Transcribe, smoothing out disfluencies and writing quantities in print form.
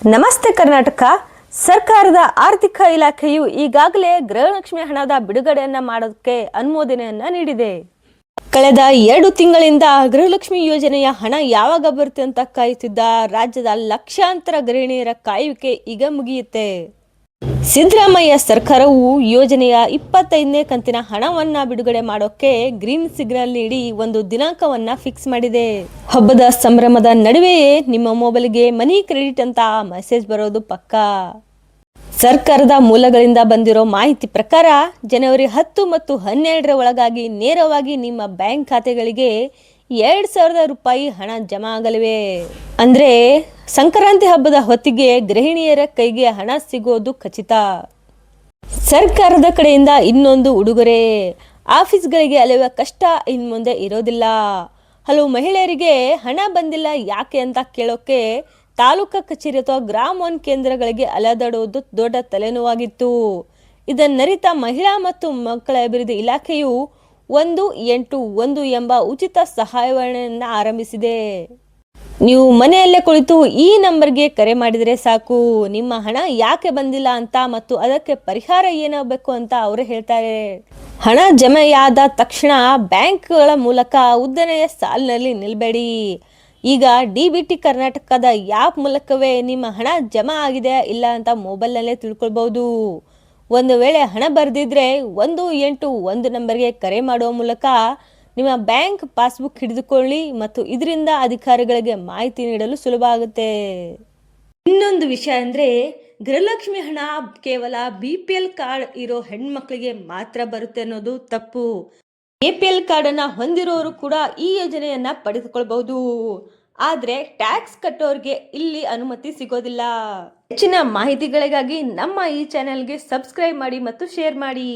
ನಮಸ್ತೆ ಕರ್ನಾಟಕ. ಸರ್ಕಾರದ ಆರ್ಥಿಕ ಇಲಾಖೆಯು ಈಗಾಗಲೇ ಗೃಹಲಕ್ಷ್ಮಿ ಹಣದ ಬಿಡುಗಡೆಯನ್ನ ಮಾಡೋದಕ್ಕೆ ಅನುಮೋದನೆಯನ್ನ ನೀಡಿದೆ. ಕಳೆದ 2 ತಿಂಗಳಿಂದ ಗೃಹಲಕ್ಷ್ಮಿ ಯೋಜನೆಯ ಹಣ ಯಾವಾಗ ಬರುತ್ತೆ ಅಂತ ಕಾಯುತ್ತಿದ್ದ ರಾಜ್ಯದ ಲಕ್ಷಾಂತರ ಗೃಹಿಣಿಯರ ಕಾಯುವಿಕೆ ಈಗ ಮುಗಿಯುತ್ತೆ. ಸಿದ್ದರಾಮಯ್ಯ ಸರ್ಕಾರವು ಯೋಜನೆಯ 25ನೇ ಕಂತಿನ ಹಣವನ್ನ ಬಿಡುಗಡೆ ಮಾಡೋಕೆ ಗ್ರೀನ್ ಸಿಗ್ನಲ್ ನೀಡಿ ಒಂದು ದಿನಾಂಕವನ್ನ ಫಿಕ್ಸ್ ಮಾಡಿದೆ. ಹಬ್ಬದ ಸಂಭ್ರಮದ ನಡುವೆಯೇ ನಿಮ್ಮ ಮೊಬೈಲ್ಗೆ ಮನಿ ಕ್ರೆಡಿಟ್ ಅಂತ ಮೆಸೇಜ್ ಬರೋದು ಪಕ್ಕಾ. ಸರ್ಕಾರದ ಮೂಲಗಳಿಂದ ಬಂದಿರೋ ಮಾಹಿತಿ ಪ್ರಕಾರ ಜನವರಿ 10 ಮತ್ತು 12ರ ಒಳಗಾಗಿ ನೇರವಾಗಿ ನಿಮ್ಮ ಬ್ಯಾಂಕ್ ಖಾತೆಗಳಿಗೆ 2,000 ರೂಪಾಯಿ ಹಣ ಜಮಾ ಆಗಲಿವೆ. ಅಂದ್ರೆ ಸಂಕ್ರಾಂತಿ ಹಬ್ಬದ ಹೊತ್ತಿಗೆ ಗೃಹಿಣಿಯರ ಕೈಗೆ ಹಣ ಸಿಗೋದು ಖಚಿತ. ಸರ್ಕಾರದ ಕಡೆಯಿಂದ ಇನ್ನೊಂದು ಉಡುಗೊರೆ, ಆಫೀಸ್ಗಳಿಗೆ ಅಲೆಯುವ ಕಷ್ಟ ಇನ್ಮುಂದೆ ಇರೋದಿಲ್ಲ. ಹಲವು ಮಹಿಳೆಯರಿಗೆ ಹಣ ಬಂದಿಲ್ಲ ಯಾಕೆ ಅಂತ ಕೇಳೋಕೆ ತಾಲೂಕಾ ಕಚೇರಿ ಅಥವಾ ಗ್ರಾಮ ಒನ್ ಕೇಂದ್ರಗಳಿಗೆ ಅಲೆದಾಡುವುದು ದೊಡ್ಡ ತಲೆನೋವಾಗಿತ್ತು. ಇದನ್ನರಿತ ಮಹಿಳಾ ಮತ್ತು ಮಕ್ಕಳ ಅಭಿವೃದ್ಧಿ ಇಲಾಖೆಯು 181 ಎಂಬ ಉಚಿತ ಸಹಾಯವಾಣಿಯನ್ನು ಆರಂಭಿಸಿದೆ. ನೀವು ಮನೆಯಲ್ಲೇ ಕುಳಿತು ಈ ನಂಬರ್ಗೆ ಕರೆ ಮಾಡಿದರೆ ಸಾಕು, ನಿಮ್ಮ ಹಣ ಯಾಕೆ ಬಂದಿಲ್ಲ ಅಂತ ಮತ್ತು ಅದಕ್ಕೆ ಪರಿಹಾರ ಏನಾಗಬೇಕು ಅಂತ ಅವರು ಹೇಳ್ತಾರೆ. ಹಣ ಜಮೆಯಾದ ತಕ್ಷಣ ಬ್ಯಾಂಕ್ಗಳ ಮೂಲಕ ಉದ್ದನೆಯ ಸಾಲಿನಲ್ಲಿ ನಿಲ್ಬೇಡಿ. ಈಗ DBT ಕರ್ನಾಟಕದ ಆ್ಯಪ್ ಮೂಲಕವೇ ನಿಮ್ಮ ಹಣ ಜಮಾ ಆಗಿದೆ ಇಲ್ಲ ಅಂತ ಮೊಬೈಲ್ನಲ್ಲೇ ತಿಳ್ಕೊಳ್ಬಹುದು. ಒಂದು ವೇಳೆ ಹಣ ಬರೆದಿದ್ರೆ 181 ನಂಬರ್ಗೆ ಕರೆ ಮಾಡುವ ಮೂಲಕ ನಿಮ್ಮ ಬ್ಯಾಂಕ್ ಪಾಸ್ಬುಕ್ ಹಿಡಿದುಕೊಳ್ಳಿ ಮತ್ತು ಇದರಿಂದ ಅಧಿಕಾರಿಗಳಿಗೆ ಮಾಹಿತಿ ನೀಡಲು ಸುಲಭ ಆಗುತ್ತೆ. ಇನ್ನೊಂದು ವಿಷಯ ಅಂದರೆ ಗೃಹಲಕ್ಷ್ಮಿ ಹಣ ಕೇವಲ BPL ಕಾರ್ಡ್ ಇರೋ ಹೆಣ್ಮಕ್ಳಿಗೆ ಮಾತ್ರ ಬರುತ್ತೆ ಅನ್ನೋದು ತಪ್ಪು. APL ಕಾರ್ಡನ್ನು ಹೊಂದಿರೋರು ಕೂಡ ಈ ಯೋಜನೆಯನ್ನ ಪಡೆದುಕೊಳ್ಬಹುದು. ಆದರೆ ಟ್ಯಾಕ್ಸ್ ಕಟ್ಟೋರಿಗೆ ಇಲ್ಲಿ ಅನುಮತಿ ಸಿಗೋದಿಲ್ಲ. ಹೆಚ್ಚಿನ ಮಾಹಿತಿಗಳಿಗಾಗಿ ನಮ್ಮ ಈ ಚಾನೆಲ್ಗೆ ಸಬ್ಸ್ಕ್ರೈಬ್ ಮಾಡಿ ಮತ್ತು ಶೇರ್ ಮಾಡಿ.